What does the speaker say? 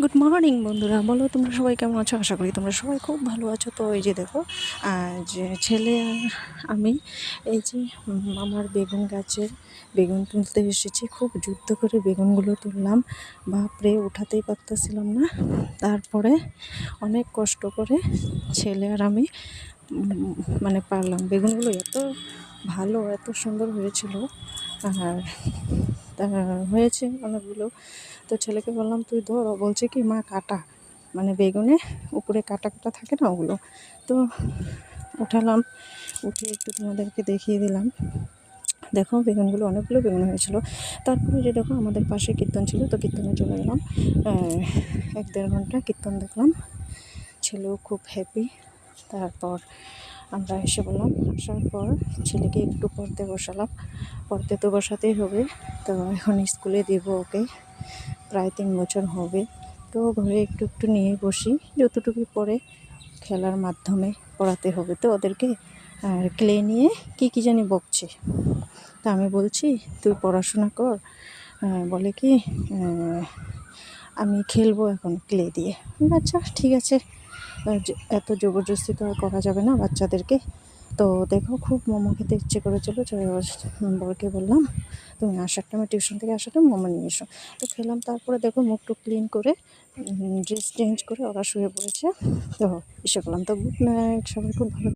Good morning বন্ধুরা, বলো তোমরা সবাই কেমন আছো? আশা করি তোমরা সবাই খুব ভালো আছো। তো এই যে দেখো, যে ছেলে আর আমি এই যে আমার বেগুন গাছের বেগুন তুলতে এসেছি। খুব যুদ্ধ করে বেগুনগুলো তুললাম, বাপরে উঠাতেই পারতেছিলাম না। তারপরে অনেক কষ্ট করে ছেলে আর আমি মানে পারলাম। বেগুনগুলো এত ভালো, এত সুন্দর হয়েছিল। আর হয়েছে অনেকগুলো। তো ছেলেকে বললাম তুই ধর, ও বলছে কি মা কাটা, মানে বেগুনে উপরে কাটা কাটা থাকে না ওগুলো। তো উঠালাম, উঠে একটু তোমাদেরকে দেখিয়ে দিলাম। দেখো বেগুনগুলো, অনেকগুলো বেগুন হয়েছিল। তারপরে যে দেখো আমাদের পাশে কীর্তন ছিল, তো কীর্তনে চলে গেলাম। 1-1.5 ঘন্টা কীর্তন দেখলাম, ছেলেও খুব হ্যাপি। তারপর আমরা এসে বললাম, আসার পর ছেলেকে একটু পড়তে বসালাম। পড়তে তো বসাতেই হবে, তো এখন স্কুলে দেব ওকে, প্রায় 3 বছর হবে। তো ঘরে একটু একটু নিয়ে বসি, যতটুকু পড়ে খেলার মাধ্যমে পড়াতে হবে তো ওদেরকে। আর ক্লে নিয়ে কী জানি বকছে, তা আমি বলছি তুই পড়াশোনা কর। বলে কি আমি খেলবো এখন ক্লে দিয়ে। আচ্ছা ঠিক আছে, এত জবরদস্তি তো আর করা যাবে না বাচ্চাদেরকে। তো দেখো খুব মোমো খেতে ইচ্ছে করেছিল, বরকে বললাম তুমি আসার টাইমে, টিউশন থেকে আসার টাইম মোমো নিয়ে এসো। তো খেলাম। তারপরে দেখো মুখ টুক ক্লিন করে ড্রেস চেঞ্জ করে ওরা শুয়ে পড়েছে। তো এসে করলাম। তো গুড নাইট, সবাই খুব ভালো।